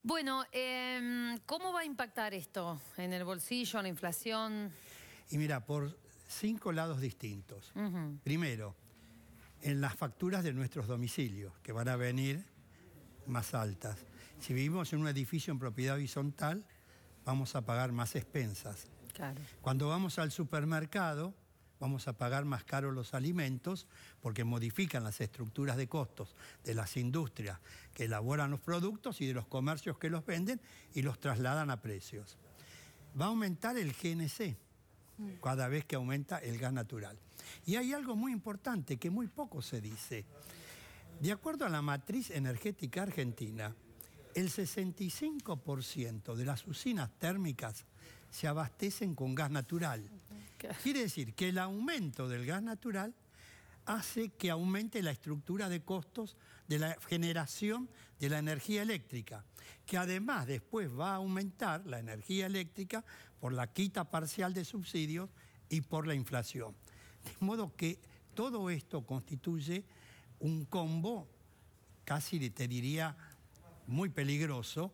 Bueno, ¿cómo va a impactar esto en el bolsillo, en la inflación? Y mira, por 5 lados distintos. Primero, en las facturas de nuestros domicilios, que van a venir más altas. Si vivimos en un edificio en propiedad horizontal, vamos a pagar más expensas. Claro. Cuando vamos al supermercado, vamos a pagar más caros los alimentos porque modifican las estructuras de costos de las industrias que elaboran los productos y de los comercios que los venden y los trasladan a precios. Va a aumentar el GNC cada vez que aumenta el gas natural. Y hay algo muy importante que muy poco se dice. De acuerdo a la matriz energética argentina, el 65% de las usinas térmicas se abastecen con gas natural. Quiere decir que el aumento del gas natural hace que aumente la estructura de costos de la generación de la energía eléctrica, que además después va a aumentar la energía eléctrica por la quita parcial de subsidios y por la inflación. De modo que todo esto constituye un combo, casi te diría, muy peligroso,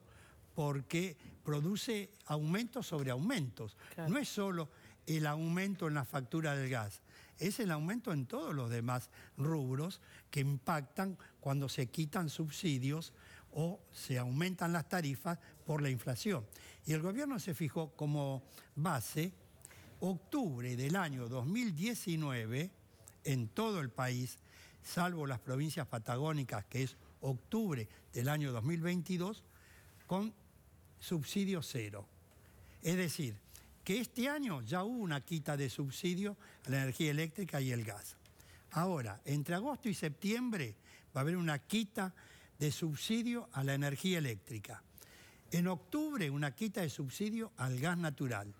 porque produce aumentos sobre aumentos. Claro. No es solo el aumento en la factura del gas, es el aumento en todos los demás rubros que impactan cuando se quitan subsidios o se aumentan las tarifas por la inflación. Y el gobierno se fijó como base octubre del año 2019 en todo el país, salvo las provincias patagónicas, que es octubre del año 2022, con subsidio cero. Es decir, que este año ya hubo una quita de subsidio a la energía eléctrica y el gas. Ahora, entre agosto y septiembre va a haber una quita de subsidio a la energía eléctrica. En octubre una quita de subsidio al gas natural.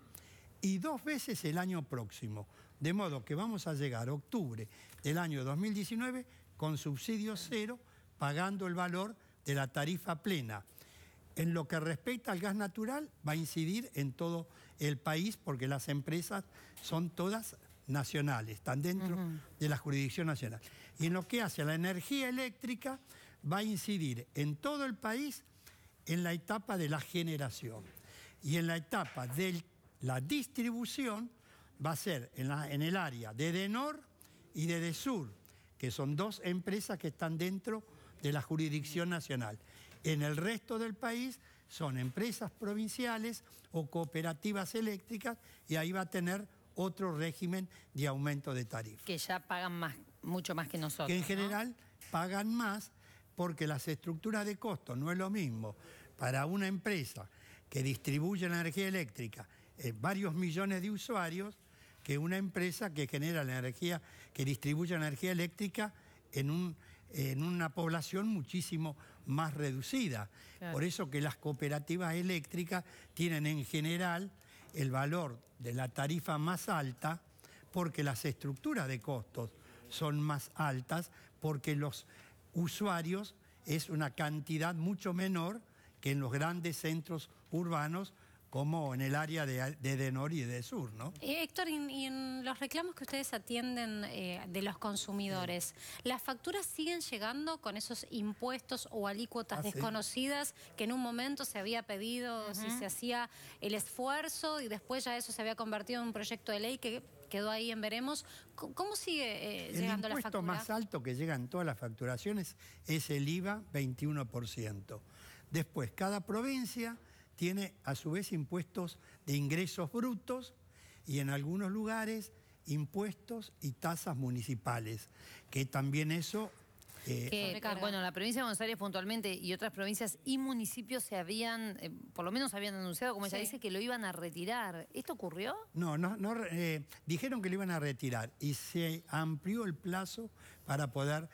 Y 2 veces el año próximo. De modo que vamos a llegar a octubre del año 2019 con subsidio cero, pagando el valor de la tarifa plena. En lo que respecta al gas natural, va a incidir en todo el país porque las empresas son todas nacionales, están dentro de la jurisdicción nacional. Y en lo que hace a la energía eléctrica, va a incidir en todo el país en la etapa de la generación. Y en la etapa de la distribución va a ser en el área de Edenor y de Edesur, que son 2 empresas que están dentro de la jurisdicción nacional. En el resto del país son empresas provinciales o cooperativas eléctricas y ahí va a tener otro régimen de aumento de tarifa. Que ya pagan más, mucho más que nosotros. Que en general pagan más porque las estructuras de costos no es lo mismo para una empresa que distribuye la energía eléctrica varios millones de usuarios que una empresa que genera la energía, que distribuye la energía eléctrica en una población muchísimo más reducida. Claro. Por eso que las cooperativas eléctricas tienen en general el valor de la tarifa más alta porque las estructuras de costos son más altas porque los usuarios es una cantidad mucho menor que en los grandes centros urbanos como en el área de Edenor y de Edesur, ¿no? Héctor, y en los reclamos que ustedes atienden de los consumidores, ¿las facturas siguen llegando con esos impuestos o alícuotas desconocidas que en un momento se había pedido si se hacía el esfuerzo y después ya eso se había convertido en un proyecto de ley que quedó ahí en veremos? ¿Cómo sigue llegando la factura? El impuesto más alto que llega en todas las facturaciones es el IVA, 21%. Después, cada provincia tiene a su vez impuestos de ingresos brutos y en algunos lugares impuestos y tasas municipales, que también eso... bueno, la provincia de Buenos Aires puntualmente y otras provincias y municipios se habían, por lo menos habían anunciado, como ella dice, que lo iban a retirar. ¿Esto ocurrió? No, dijeron que lo iban a retirar y se amplió el plazo para poder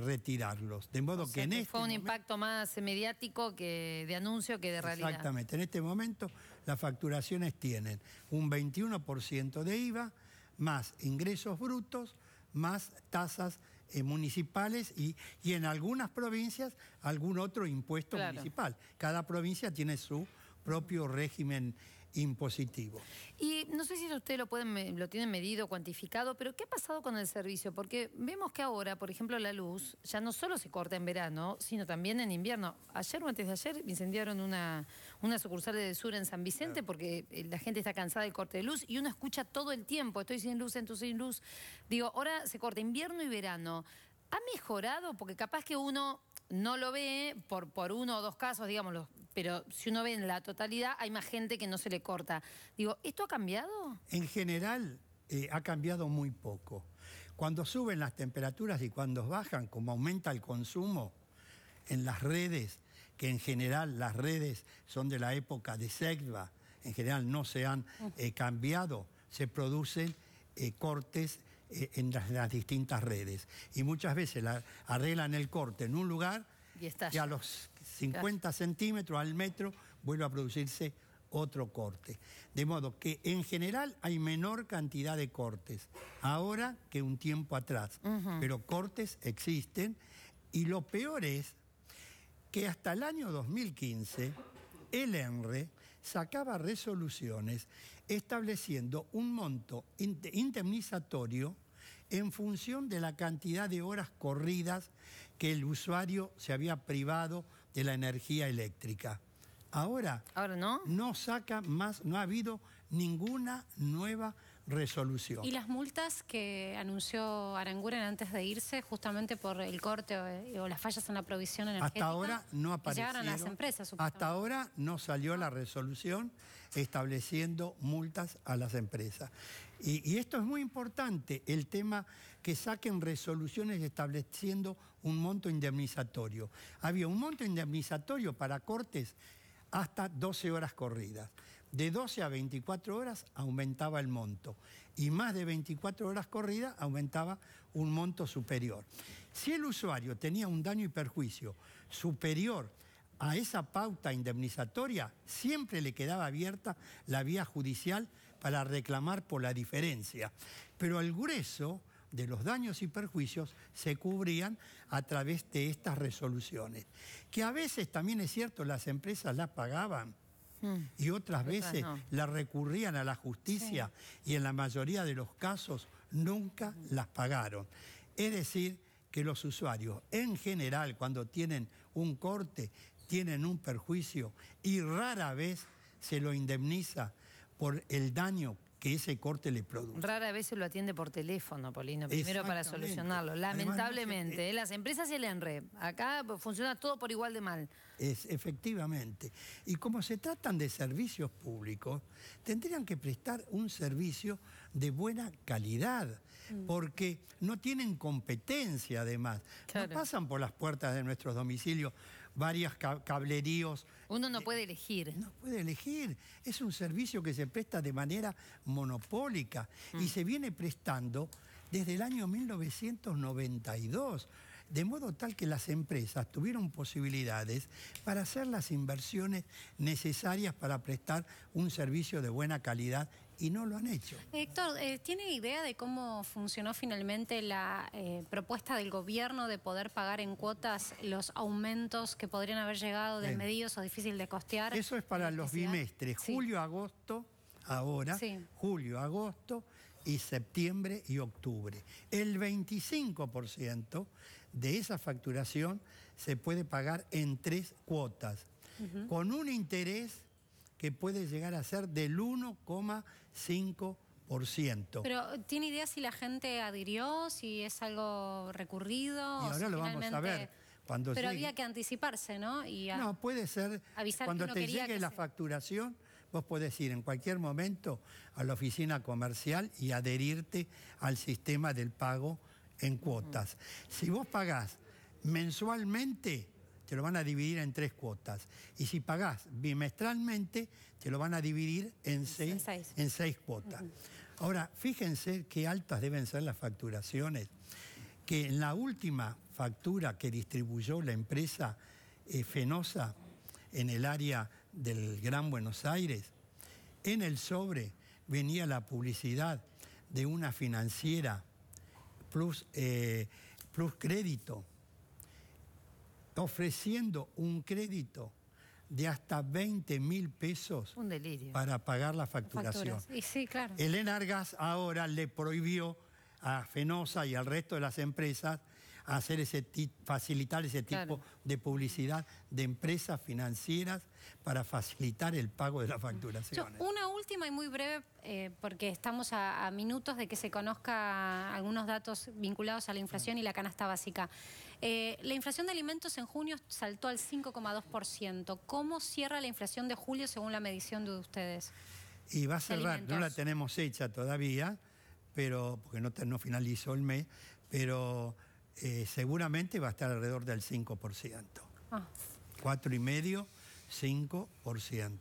retirarlos. De modo que en este fue un impacto más mediático que de anuncio que de realidad. Exactamente. En este momento las facturaciones tienen un 21% de IVA, más ingresos brutos, más tasas municipales y en algunas provincias algún otro impuesto municipal. Cada provincia tiene su propio régimen impositivo. Y no sé si ustedes lo tienen medido, cuantificado, pero ¿qué ha pasado con el servicio? Porque vemos que ahora, por ejemplo, la luz ya no solo se corta en verano, sino también en invierno. Ayer o antes de ayer incendiaron una sucursal de Sur en San Vicente porque la gente está cansada del corte de luz y uno escucha todo el tiempo, estoy sin luz, estoy sin luz. Digo, ahora se corta invierno y verano. ¿Ha mejorado? Porque capaz que uno no lo ve por uno o dos casos, digámoslo, pero si uno ve en la totalidad, hay más gente que no se le corta. Digo, ¿esto ha cambiado? En general, ha cambiado muy poco. Cuando suben las temperaturas y cuando bajan, como aumenta el consumo en las redes, que en general las redes son de la época de Segva, en general no se han cambiado, se producen cortes en las distintas redes. Y muchas veces arreglan el corte en un lugar y a los 50 centímetros al metro vuelve a producirse otro corte. De modo que en general hay menor cantidad de cortes ahora que un tiempo atrás. Pero cortes existen y lo peor es que hasta el año 2015 el ENRE sacaba resoluciones estableciendo un monto indemnizatorio en función de la cantidad de horas corridas que el usuario se había privado de la energía eléctrica. Ahora no saca más, no ha habido ninguna nueva resolución. ¿Y las multas que anunció Aranguren antes de irse justamente por el corte o las fallas en la provisión energética? Hasta ahora no aparecieron. Llegaron a las empresas, hasta ahora no salió la resolución estableciendo multas a las empresas. Y esto es muy importante, el tema que saquen resoluciones estableciendo un monto indemnizatorio. Había un monto indemnizatorio para cortes hasta 12 horas corridas. De 12 a 24 horas aumentaba el monto y más de 24 horas corridas aumentaba un monto superior. Si el usuario tenía un daño y perjuicio superior a esa pauta indemnizatoria, siempre le quedaba abierta la vía judicial para reclamar por la diferencia. Pero el grueso de los daños y perjuicios se cubrían a través de estas resoluciones, que a veces también es cierto, las empresas las pagaban y otras veces la recurrían a la justicia y en la mayoría de los casos nunca las pagaron. Es decir, que los usuarios en general cuando tienen un corte tienen un perjuicio y rara vez se lo indemniza por el daño que ese corte le produce. Rara vez se lo atiende por teléfono, Polino, primero para solucionarlo. Lamentablemente, Además, las empresas y el ENRE, acá funciona todo por igual de mal. Efectivamente. Y como se tratan de servicios públicos, tendrían que prestar un servicio de buena calidad, porque no tienen competencia además. Claro. No pasan por las puertas de nuestros domicilios varios cableríos. Uno no puede elegir. No puede elegir. Es un servicio que se presta de manera monopólica y se viene prestando desde el año 1992. De modo tal que las empresas tuvieron posibilidades para hacer las inversiones necesarias para prestar un servicio de buena calidad y no lo han hecho. Héctor, ¿tiene idea de cómo funcionó finalmente la propuesta del gobierno de poder pagar en cuotas los aumentos que podrían haber llegado desmedidos o difícil de costear? Eso es para los bimestres, julio, agosto, ahora, julio, agosto y septiembre y octubre. El 25% de esa facturación se puede pagar en 3 cuotas, con un interés que puede llegar a ser del 1,5%. Pero, ¿tiene idea si la gente adhirió, si es algo recurrido? Y ahora lo vamos a ver. Cuando pero llegue. Había que anticiparse, ¿no? No, puede ser. Cuando te llegue la facturación, vos podés ir en cualquier momento a la oficina comercial y adherirte al sistema del pago en cuotas. Si vos pagás mensualmente, te lo van a dividir en 3 cuotas. Y si pagás bimestralmente, te lo van a dividir en 6 cuotas. Ahora, fíjense qué altas deben ser las facturaciones. Que en la última factura que distribuyó la empresa Fenosa en el área del Gran Buenos Aires, en el sobre venía la publicidad de una financiera Plus Crédito, ofreciendo un crédito de hasta 20.000 pesos Un delirio. para pagar la facturación. Facturas. Y sí, claro. El Enargas ahora le prohibió a Fenosa y al resto de las empresas hacer facilitar ese tipo de publicidad de empresas financieras para facilitar el pago de las facturaciones. Una última y muy breve, porque estamos a minutos de que se conozca algunos datos vinculados a la inflación y la canasta básica. La inflación de alimentos en junio saltó al 5,2%. ¿Cómo cierra la inflación de julio según la medición de ustedes? Y va a cerrar, no la tenemos hecha todavía, pero porque no finalizó el mes, pero seguramente va a estar alrededor del 5%. 4,5%, 5%.